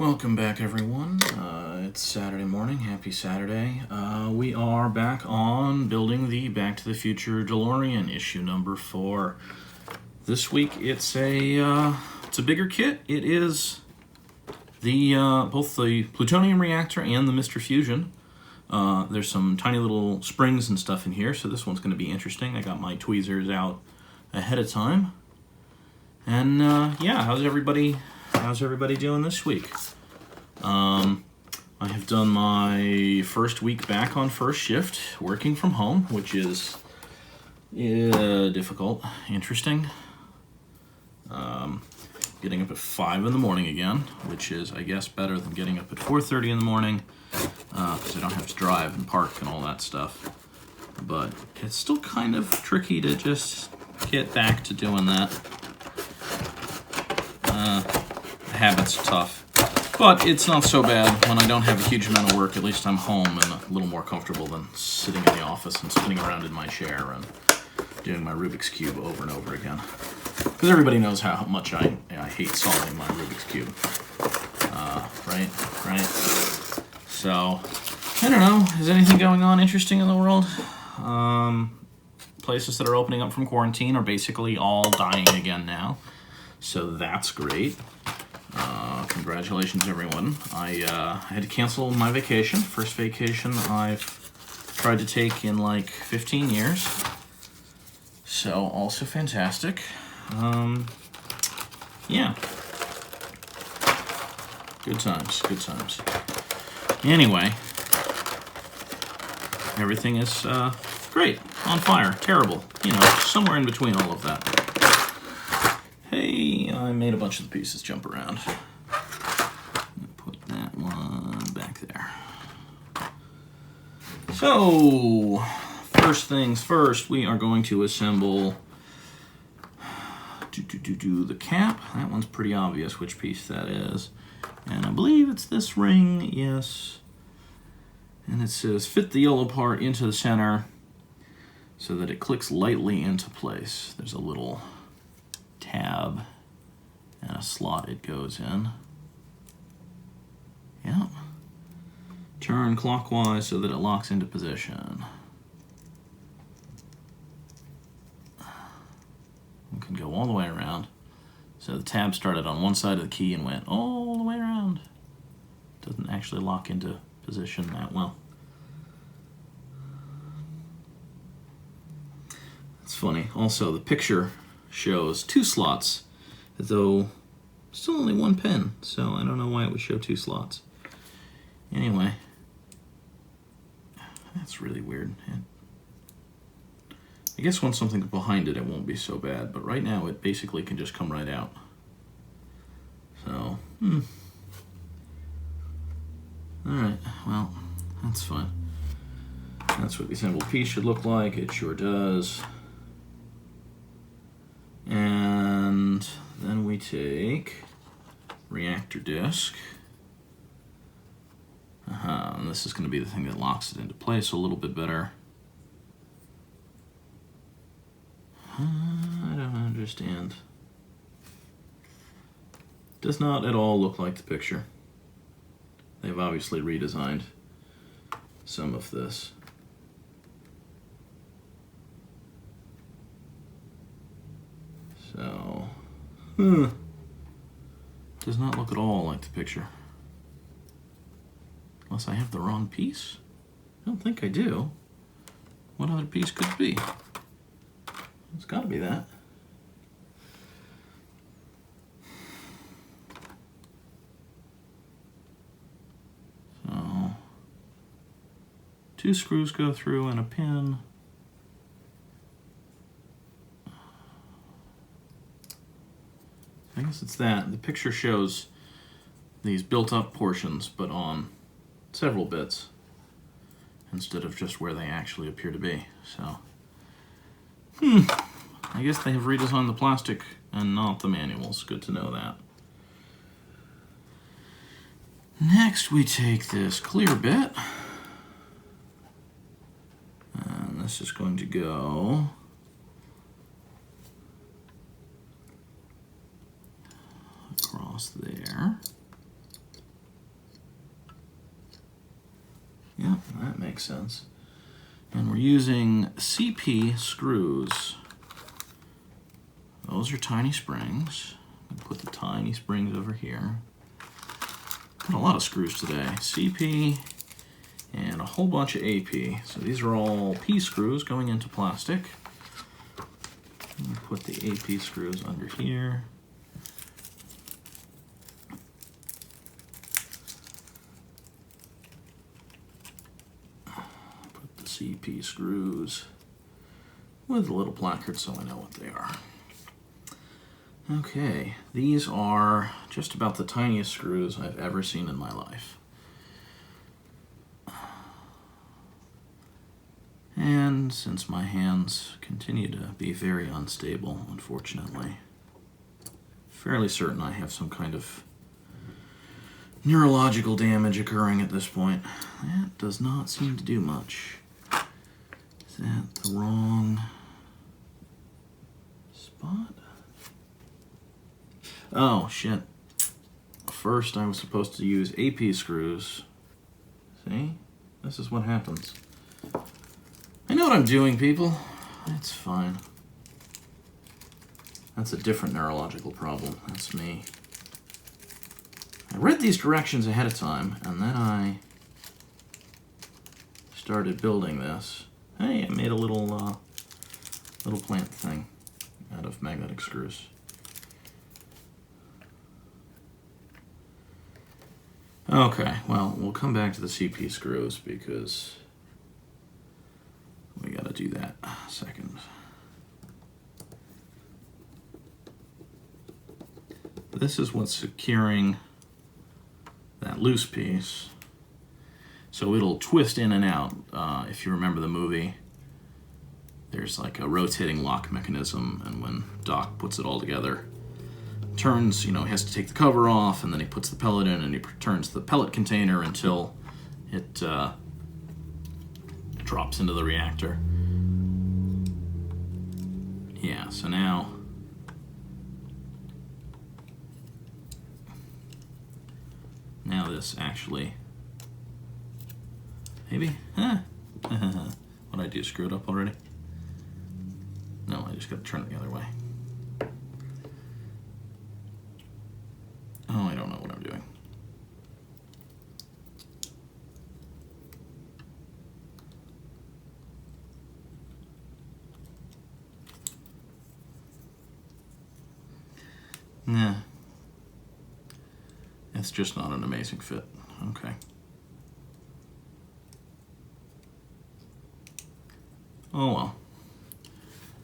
Welcome back, everyone. It's Saturday morning. Happy Saturday. We are back on building the Back to the Future DeLorean, issue number 4. This week it's a bigger kit. It is the both the plutonium reactor and the Mr. Fusion. There's some tiny little springs and stuff in here, so this one's going to be interesting. I got my tweezers out ahead of time. And yeah, how's everybody doing this week? I have done my first week back on first shift, working from home, which is difficult, interesting. Getting up at 5 in the morning again, which is, I guess, better than getting up at 4:30 in the morning, because I don't have to drive and park and all that stuff. But it's still kind of tricky to just get back to doing that. The habits are tough. But it's not so bad when I don't have a huge amount of work. At least I'm home and a little more comfortable than sitting in the office and spinning around in my chair and doing my Rubik's Cube over and over again. Because everybody knows how much I hate solving my Rubik's Cube. Right? So, I don't know. Is anything going on interesting in the world? Places that are opening up from quarantine are basically all dying again now. So that's great. Congratulations, everyone. I had to cancel my vacation. First vacation I've tried to take in like 15 years. So, also fantastic. Yeah. Good times. Anyway, everything is great, on fire, terrible. You know, somewhere in between all of that. Hey, I made a bunch of the pieces jump around. Put that one back there. So, first things first, we are going to assemble the cap. That one's pretty obvious which piece that is. And I believe it's this ring, yes. And it says, fit the yellow part into the center so that it clicks lightly into place. There's a little tab and a slot it goes in. Yep. Turn clockwise so that it locks into position. We can go all the way around. So the tab started on one side of the key and went all the way around. Doesn't actually lock into position that well. It's funny. Also, the picture shows 2 slots, though still only 1 pin, so I don't know why it would show 2 slots. Anyway, that's really weird. I guess once something's behind it, it won't be so bad, but right now it basically can just come right out. So, Alright, well, that's fine. That's what the assembled piece should look like. It sure does. And then we take reactor disk. And this is going to be the thing that locks it into place a little bit better. I don't understand. Does not at all look like the picture. They've obviously redesigned some of this. So, does not look at all like the picture. Unless I have the wrong piece? I don't think I do. What other piece could it be? It's got to be that. So, 2 screws go through and a pin. I guess it's that. The picture shows these built-up portions, but on several bits, instead of just where they actually appear to be. So, I guess they have redesigned the plastic and not the manuals. Good to know that. Next, we take this clear bit, and this is going to go across there. makes sense. And we're using CP screws. Those are tiny springs. Put the tiny springs over here. Got a lot of screws today. CP and a whole bunch of AP. So these are all P screws going into plastic. Put the AP screws under here. Put the CP screws with a little placard so I know what they are. Okay, these are just about the tiniest screws I've ever seen in my life. And since my hands continue to be very unstable, unfortunately, fairly certain I have some kind of neurological damage occurring at this point. That does not seem to do much. Is that the wrong spot? Oh, shit. First, I was supposed to use AP screws. See? This is what happens. I know what I'm doing, people. It's fine. That's a different neurological problem. That's me. I read these directions ahead of time, and then I started building this. Hey, I made a little plant thing out of magnetic screws. Okay, well, we'll come back to the CP screws because we gotta do that second. This is what's securing that loose piece. So it'll twist in and out. If you remember the movie, there's like a rotating lock mechanism, and when Doc puts it all together, turns, he has to take the cover off, and then he puts the pellet in, and he turns the pellet container until it drops into the reactor. Yeah, so now this actually, maybe, what'd I do, screw it up already? No, I just gotta turn it the other way. Oh, I don't know what I'm doing. Nah. It's just not an amazing fit. Okay. Oh well.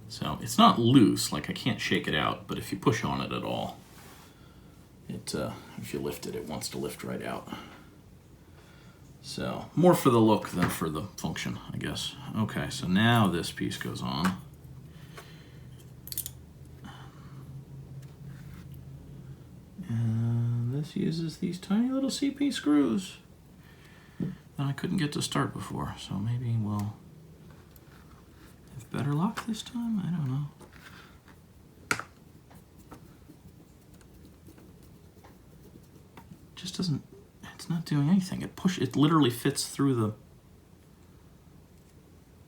So it's not loose, like I can't shake it out, but if you push on it at all, if you lift it, it wants to lift right out. So more for the look than for the function, I guess. Okay, so now this piece goes on. And this uses these tiny little CP screws that I couldn't get to start before, so maybe we'll have better luck this time? I don't know. Just doesn't, it's not doing anything. It literally fits through the,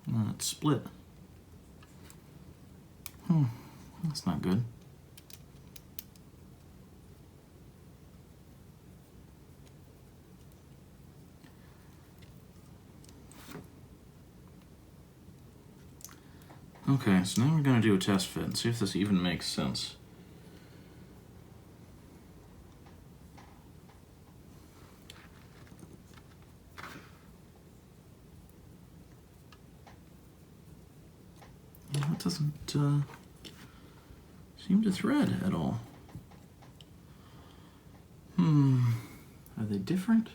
and it's split. That's not good. Okay, so now we're going to do a test fit and see if this even makes sense. Well, it doesn't seem to thread at all. Are they different?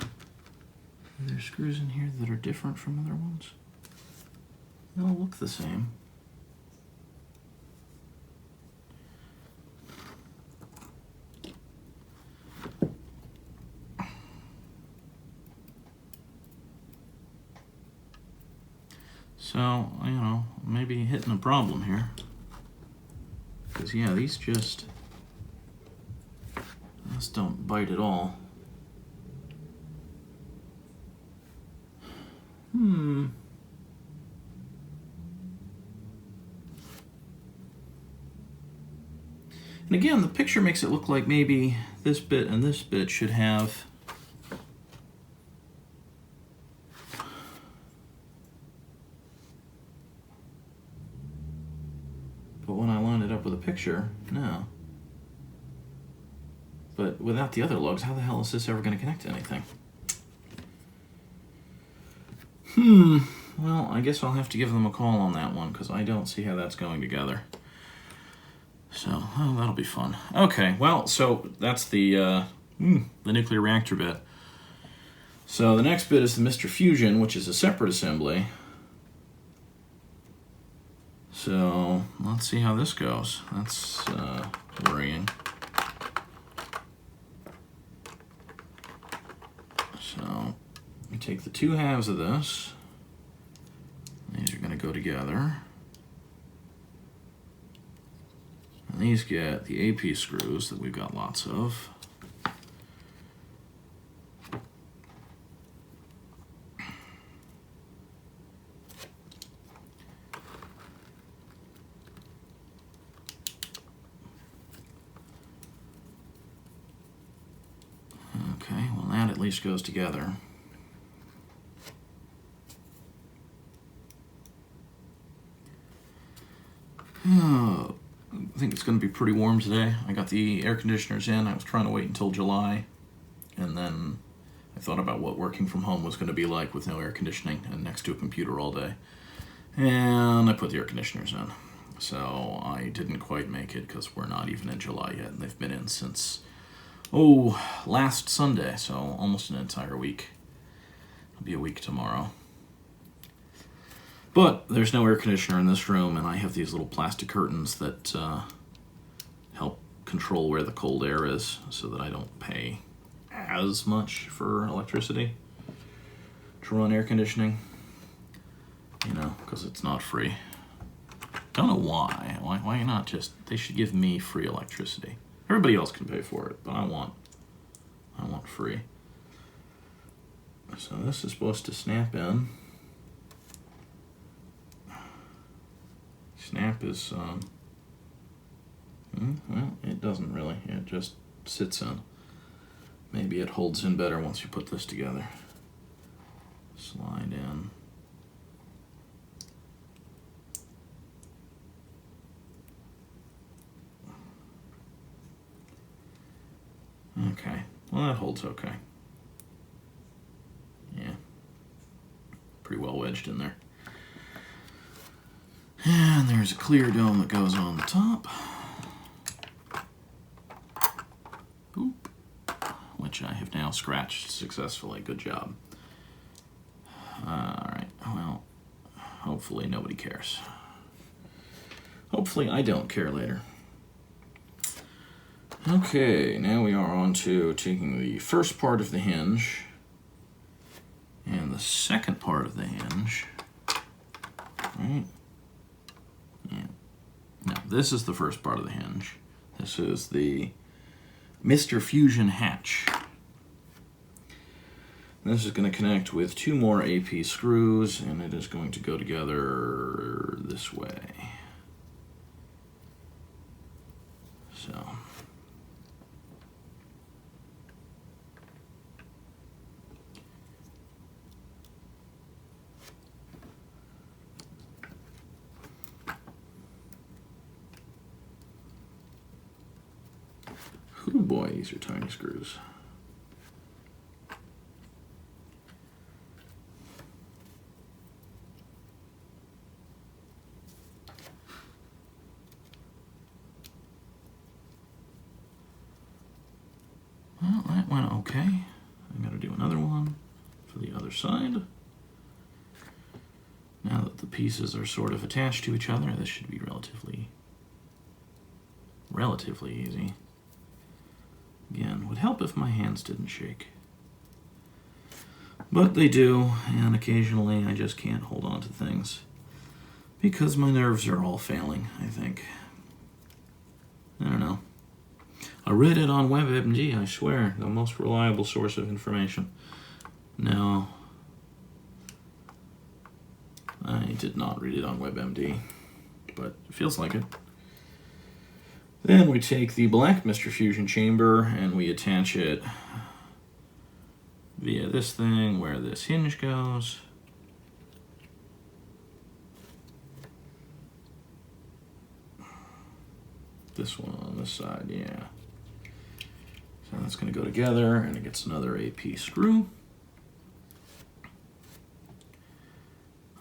Are there screws in here that are different from other ones? They all look the same. So, maybe hitting a problem here. Because, yeah, these just don't bite at all. And again, the picture makes it look like maybe this bit and this bit should have but when I lined it up with a picture, no. But without the other lugs, how the hell is this ever going to connect to anything? Well, I guess I'll have to give them a call on that one, because I don't see how that's going together. So, oh, that'll be fun. Okay, well, so that's the nuclear reactor bit. So the next bit is the Mr. Fusion, which is a separate assembly. So let's see how this goes. That's worrying. So we take the two halves of this. These are going to go together. And these get the AP screws that we've got lots of. Okay, well that at least goes together. Oh, I think it's going to be pretty warm today. I got the air conditioners in. I was trying to wait until July, and then I thought about what working from home was going to be like with no air conditioning and next to a computer all day. And I put the air conditioners in. So I didn't quite make it because we're not even in July yet, and they've been in since, last Sunday, so almost an entire week. It'll be a week tomorrow. But there's no air conditioner in this room, and I have these little plastic curtains that help control where the cold air is so that I don't pay as much for electricity to run air conditioning. You know, because it's not free. Don't know why. Why not just, they should give me free electricity. Everybody else can pay for it, but I want free. So this is supposed to snap in. Snap is, well, it doesn't really. It just sits in. Maybe it holds in better once you put this together. Slide in. Okay, well that holds okay. Yeah, pretty well wedged in there. And there's a clear dome that goes on the top. Oop. Which I have now scratched successfully. Good job. Alright, well, hopefully nobody cares. Hopefully I don't care later. Okay, now we are on to taking the first part of the hinge and the second part of the hinge. Right? Yeah. Now, this is the first part of the hinge. This is the Mr. Fusion hatch. This is going to connect with two more AP screws, and it is going to go together this way. So. Oh boy, these are tiny screws. Well, that went okay. I gotta do another one for the other side. Now that the pieces are sort of attached to each other, this should be relatively easy. Again, would help if my hands didn't shake. But they do, and occasionally I just can't hold on to things because my nerves are all failing, I think. I don't know. I read it on WebMD, I swear, the most reliable source of information. No. I did not read it on WebMD, but it feels like it. Then we take the black Mr. Fusion chamber and we attach it via this thing where this hinge goes. This one on this side, yeah. So that's going to go together, and it gets another AP screw.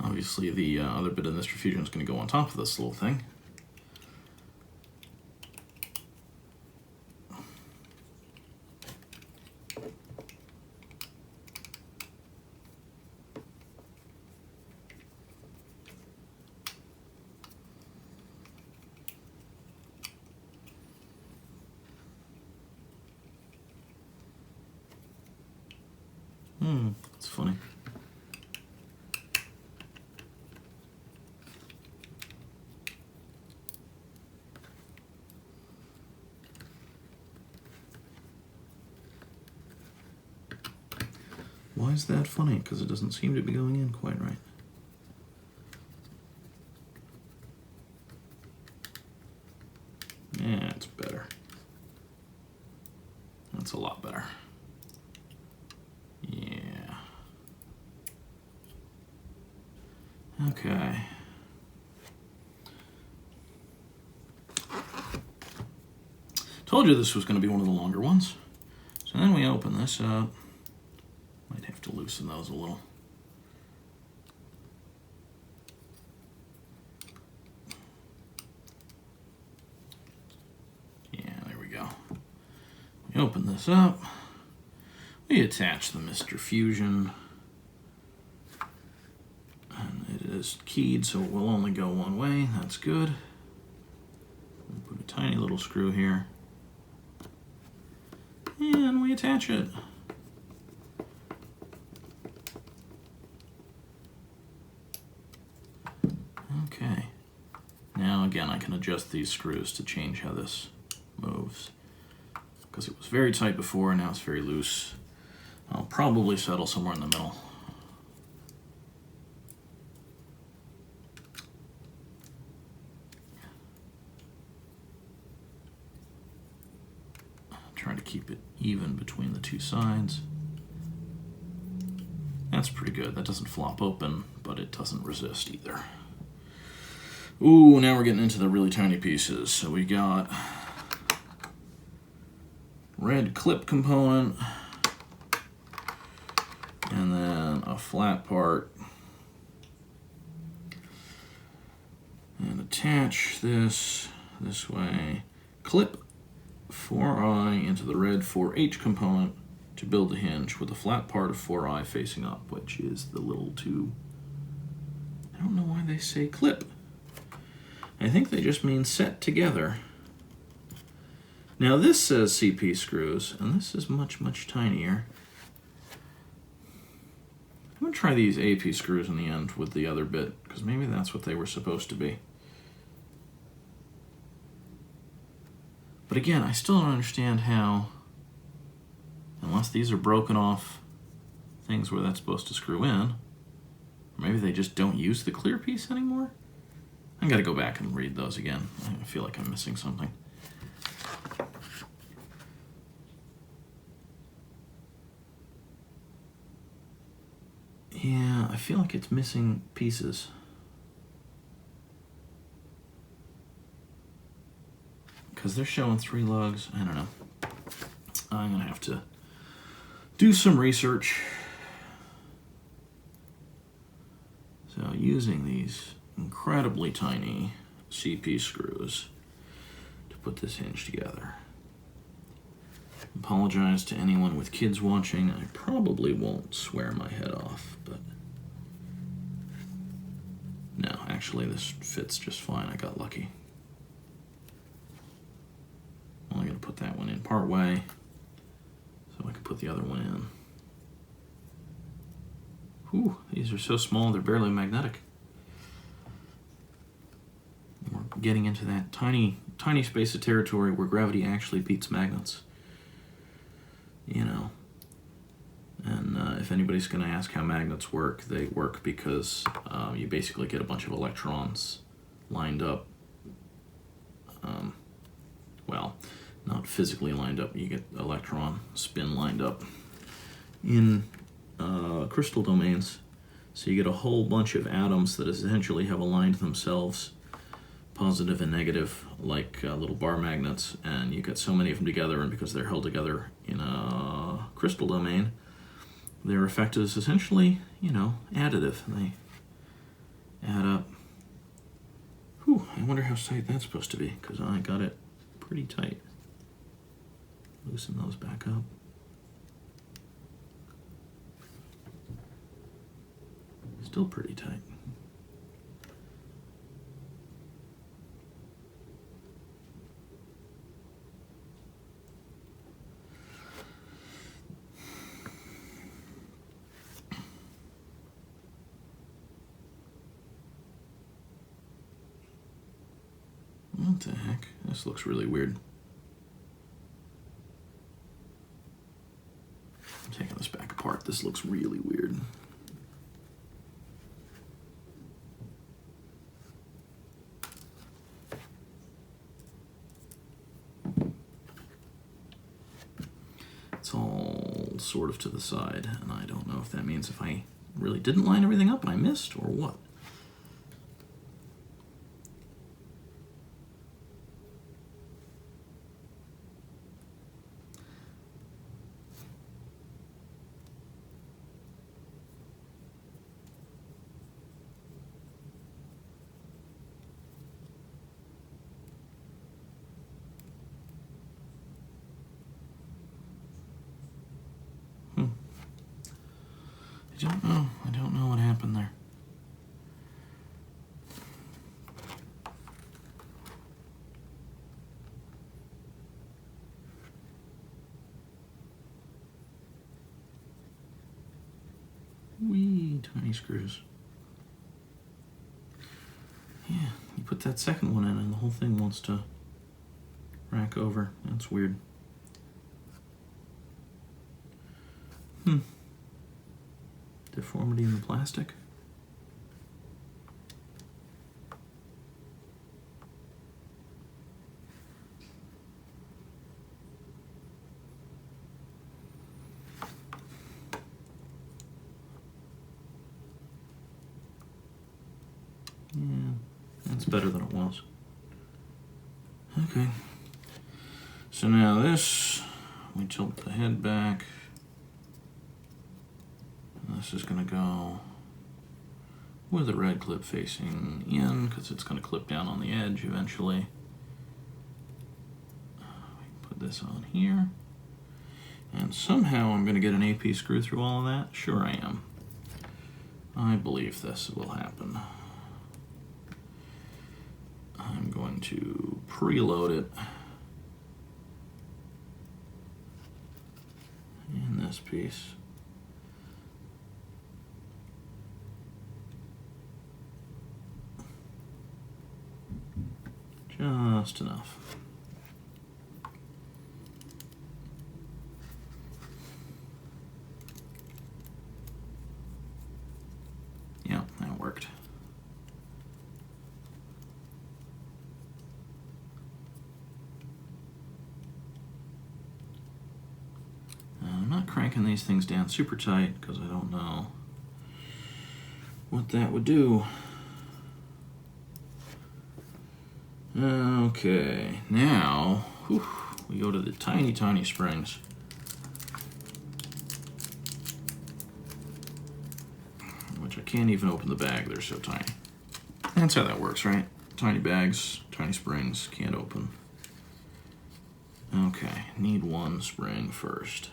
Obviously, the other bit of Mr. Fusion is going to go on top of this little thing. That's funny. Why is that funny? Because it doesn't seem to be going in quite right. Yeah, it's better. That's a lot better. Yeah. Okay. Told you this was going to be one of the longer ones. So then we open this up. Might have to loosen those a little. Yeah, there we go. We open this up. We attach the Mr. Fusion. And it is keyed, so it will only go one way. That's good. We'll put a tiny little screw here. And we attach it. Okay. Now again, I can adjust these screws to change how this moves. Because it was very tight before, and now it's very loose. I'll probably settle somewhere in the middle. Try to keep it even between the two sides. That's pretty good. That doesn't flop open, but it doesn't resist either. Ooh, now we're getting into the really tiny pieces. So we got red clip component, and then a flat part. And attach this way. Clip 4i into the red 4h component to build the hinge with a flat part of 4i facing up, which is the little tube. I don't know why they say clip. I think they just mean set together. Now this says CP screws, and this is much, much tinier. I'm going to try these AP screws in the end with the other bit, because maybe that's what they were supposed to be. But again, I still don't understand how, unless these are broken off things where that's supposed to screw in, or maybe they just don't use the clear piece anymore? I gotta go back and read those again. I feel like I'm missing something. Yeah, I feel like it's missing pieces. Because they're showing 3 lugs. I don't know. I'm going to have to do some research. So using these incredibly tiny CP screws to put this hinge together. Apologize to anyone with kids watching. I probably won't swear my head off, but no, actually this fits just fine. I got lucky. I'm only going to put that one in part way so I can put the other one in. Whew, these are so small they're barely magnetic. We're getting into that tiny space of territory where gravity actually beats magnets. You know, and if anybody's going to ask how magnets work, they work because you basically get a bunch of electrons lined up. Well, not physically lined up, you get electron spin lined up in crystal domains. So you get a whole bunch of atoms that essentially have aligned themselves, positive and negative, like little bar magnets, and you get so many of them together, and because they're held together in a crystal domain, their effect is essentially, additive. They add up. Whew, I wonder how tight that's supposed to be, because I got it pretty tight. Loosen those back up. Still pretty tight. What the heck? This looks really weird. I'm taking this back apart. This looks really weird. It's all sort of to the side, and I don't know if that means if I really didn't line everything up and I missed, or what. I don't know what happened there. Wee tiny screws. Yeah, you put that second one in and the whole thing wants to rack over. That's weird. Deformity in the plastic. Yeah, that's better than it was. Okay. So now this, we tilt the head back. This is going to go with the red clip facing in because it's going to clip down on the edge eventually. Put this on here. And somehow I'm going to get an AP screw through all of that. Sure I am. I believe this will happen. I'm going to preload it in this piece. Just enough. Yeah, that worked. I'm not cranking these things down super tight because I don't know what that would do. Okay, now we go to the tiny, tiny springs. Which I can't even open the bag, they're so tiny. That's how that works, right? Tiny bags, tiny springs, can't open. Okay, need one spring first.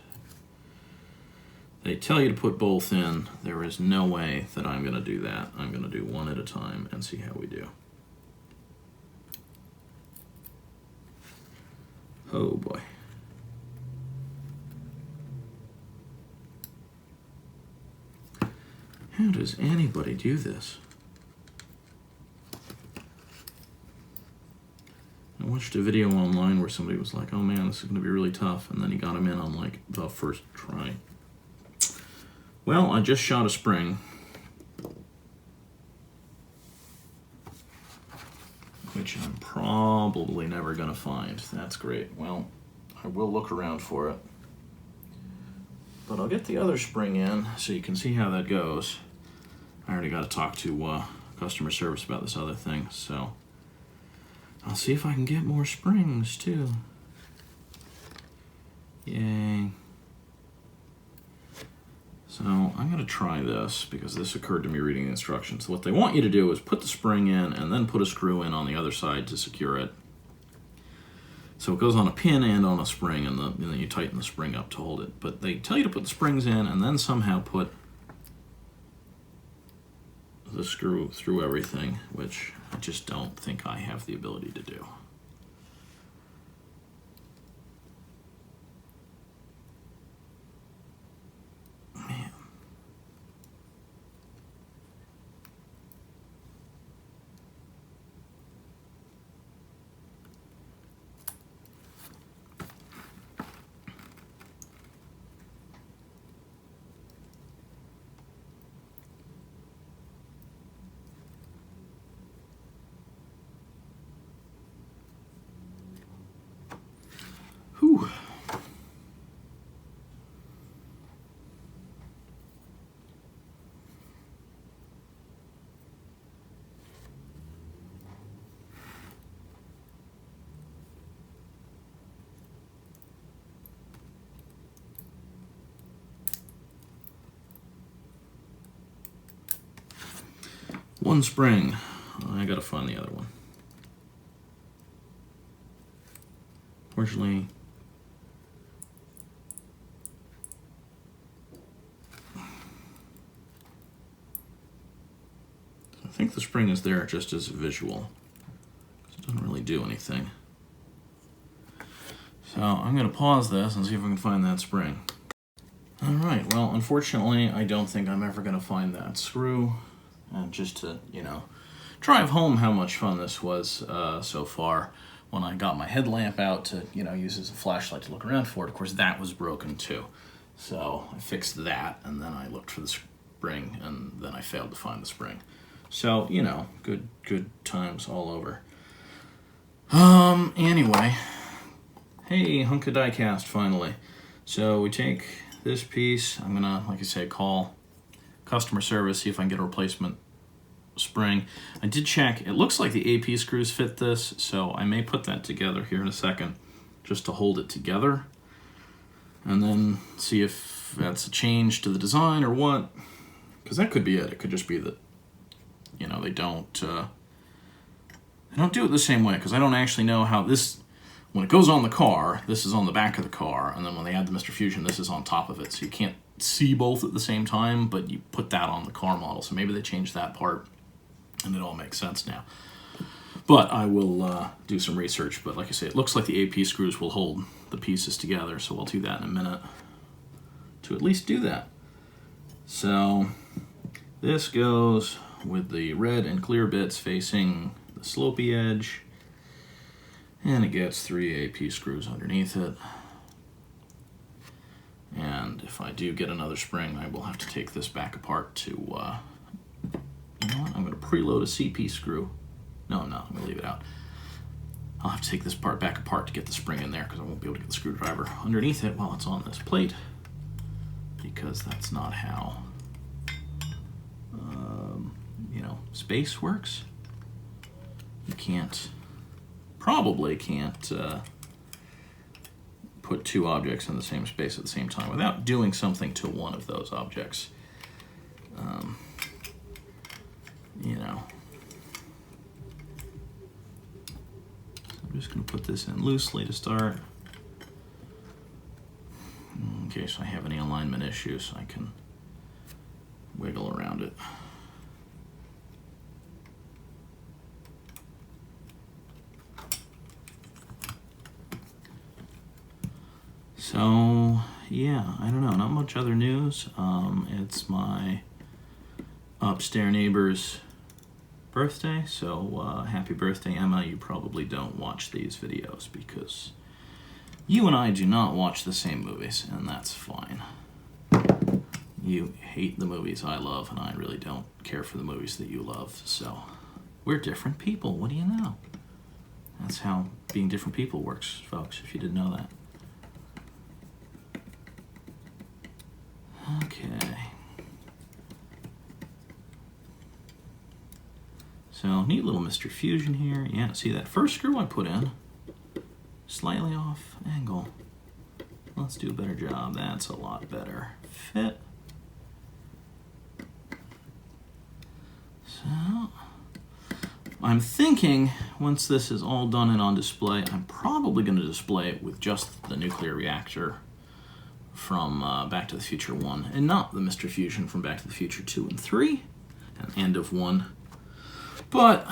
They tell you to put both in. There is no way that I'm going to do that. I'm going to do one at a time and see how we do. Oh boy. How does anybody do this? I watched a video online where somebody was like, oh man, this is going to be really tough, and then he got him in on like the first try. Well, I just shot a spring, which I'm probably never going to find. That's great. Well, I will look around for it. But I'll get the other spring in so you can see how that goes. I already got to talk to customer service about this other thing, so I'll see if I can get more springs too. Yay. So I'm going to try this because this occurred to me reading the instructions. So what they want you to do is put the spring in and then put a screw in on the other side to secure it. So it goes on a pin and on a spring, and then you tighten the spring up to hold it. But they tell you to put the springs in and then somehow put the screw through everything, which I just don't think I have the ability to do. Man. Whew. One spring. I gotta find the other one. Fortunately, I think the spring is there just as a visual. It doesn't really do anything. So I'm going to pause this and see if I can find that spring. Alright, well, unfortunately, I don't think I'm ever going to find that screw. And just to, drive home how much fun this was so far, when I got my headlamp out to, use as a flashlight to look around for it, of course, that was broken too. So I fixed that, and then I looked for the spring, and then I failed to find the spring. So, good times all over. Anyway. Hey, hunk of die cast, finally. So we take this piece. I'm gonna, like I say, call customer service, see if I can get a replacement spring. I did check. It looks like the AP screws fit this, so I may put that together here in a second just to hold it together. And then see if that's a change to the design or what. Because that could be it. It could just be that, they don't do it the same way, because I don't actually know how this, when it goes on the car, this is on the back of the car, and then when they add the Mr. Fusion, this is on top of it. So you can't see both at the same time, but you put that on the car model. So maybe they changed that part, and it all makes sense now. But I will do some research. But like I say, it looks like the AP screws will hold the pieces together, so we'll do that in a minute to at least do that. So this goes with the red and clear bits facing the slopey edge, and it gets 3 AP screws underneath it. And if I do get another spring, I will have to take this back apart to, you know what, I'm going to preload a CP screw. No, I'm not, I'm going to leave it out. I'll have to take this part back apart to get the spring in there, because I won't be able to get the screwdriver underneath it while it's on this plate, because that's not how space works. You probably can't put two objects in the same space at the same time without doing something to one of those objects. I'm just going to put this in loosely to start, in case I have any alignment issues. I can wiggle around it. So, yeah, I don't know, not much other news. It's my upstairs neighbor's birthday, so happy birthday, Emma. You probably don't watch these videos because you and I do not watch the same movies, and that's fine. You hate the movies I love, and I really don't care for the movies that you love. So we're different people. What do you know? That's how being different people works, folks, if you didn't know that. Okay. So, neat little Mr. Fusion here. Yeah, see that first screw I put in? Slightly off angle. Let's do a better job. That's a lot better. Fit. So, I'm thinking once this is all done and on display, I'm probably going to display it with just the nuclear reactor from Back to the Future 1 and not the Mr. Fusion from Back to the Future 2 and 3 and end of 1. But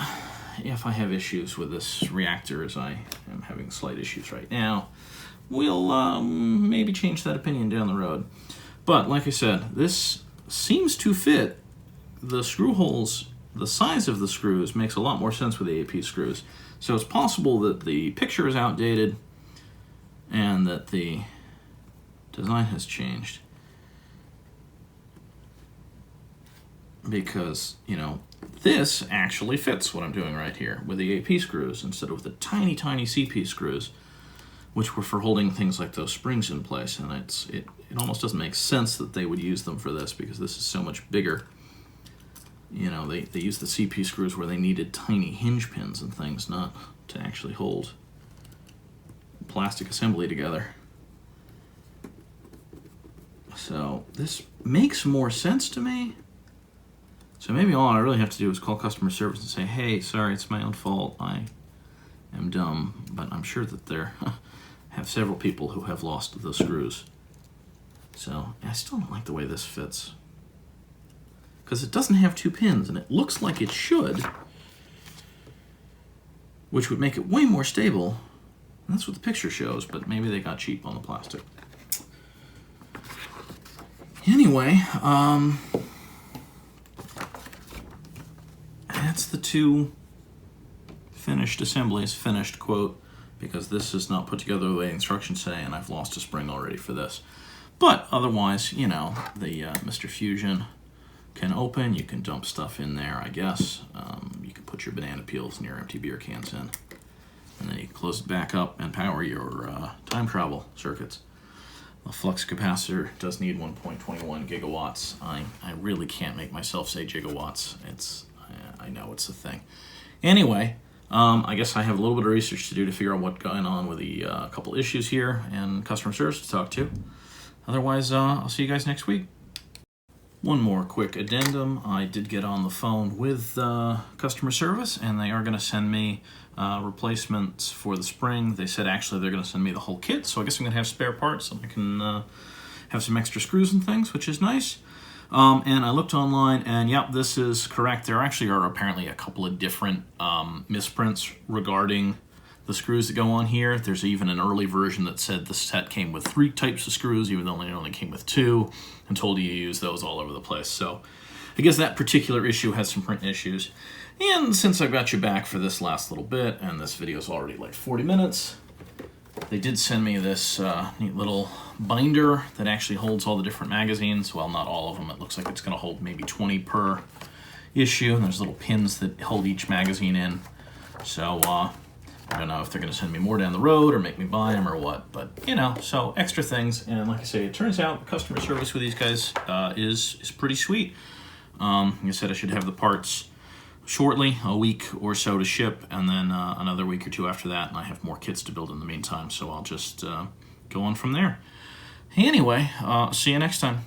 if I have issues with this reactor, as I am having slight issues right now, we'll maybe change that opinion down the road. But like I said, this seems to fit the screw holes. The size of the screws makes a lot more sense with the AP screws. So it's possible that the picture is outdated and that the design has changed. Because, you know, this actually fits what I'm doing right here with the AP screws instead of the tiny, tiny CP screws, which were for holding things like those springs in place. And it almost doesn't make sense that they would use them for this because this is so much bigger. You know, they used the CP screws where they needed tiny hinge pins and things, not to actually hold plastic assembly together. So this makes more sense to me. So maybe all I really have to do is call customer service and say, hey, sorry, it's my own fault. I am dumb, but I'm sure that there have several people who have lost the screws. So I still don't like the way this fits, because it doesn't have 2 pins, and it looks like it should, which would make it way more stable. And that's what the picture shows, but maybe they got cheap on the plastic. Anyway, that's the 2 finished assemblies, finished quote, because this is not put together the way instructions say, and I've lost a spring already for this. But otherwise, you know, the Mr. Fusion can open. You can dump stuff in there, I guess. You can put your banana peels and your empty beer cans in. And then you can close it back up and power your time travel circuits. The flux capacitor does need 1.21 gigawatts. I really can't make myself say gigawatts. I know it's a thing. Anyway, I guess I have a little bit of research to do to figure out what's going on with the couple issues here and customer service to talk to. Otherwise, I'll see you guys next week. One more quick addendum. I did get on the phone with customer service, and they are going to send me replacements for the spring. They said actually they're going to send me the whole kit, so I guess I'm going to have spare parts so I can have some extra screws and things, which is nice. And I looked online, and yep, this is correct. There actually are apparently a couple of different misprints regarding the screws that go on here. There's even an early version that said the set came with 3 types of screws, even though it only came with 2, and told you to use those all over the place. So I guess that particular issue has some print issues. And since I've got you back for this last little bit, and this video is already like 40 minutes, they did send me this neat little binder that actually holds all the different magazines. Well, not all of them. It looks like it's going to hold maybe 20 per issue, and there's little pins that hold each magazine in. So I don't know if they're going to send me more down the road or make me buy them or what, but you know, so extra things. And like I say, it turns out the customer service with these guys is pretty sweet. Like I said, I should have the parts shortly, a week or so to ship, and then another week or 2 after that, and I have more kits to build in the meantime, so I'll just go on from there. Anyway, see you next time.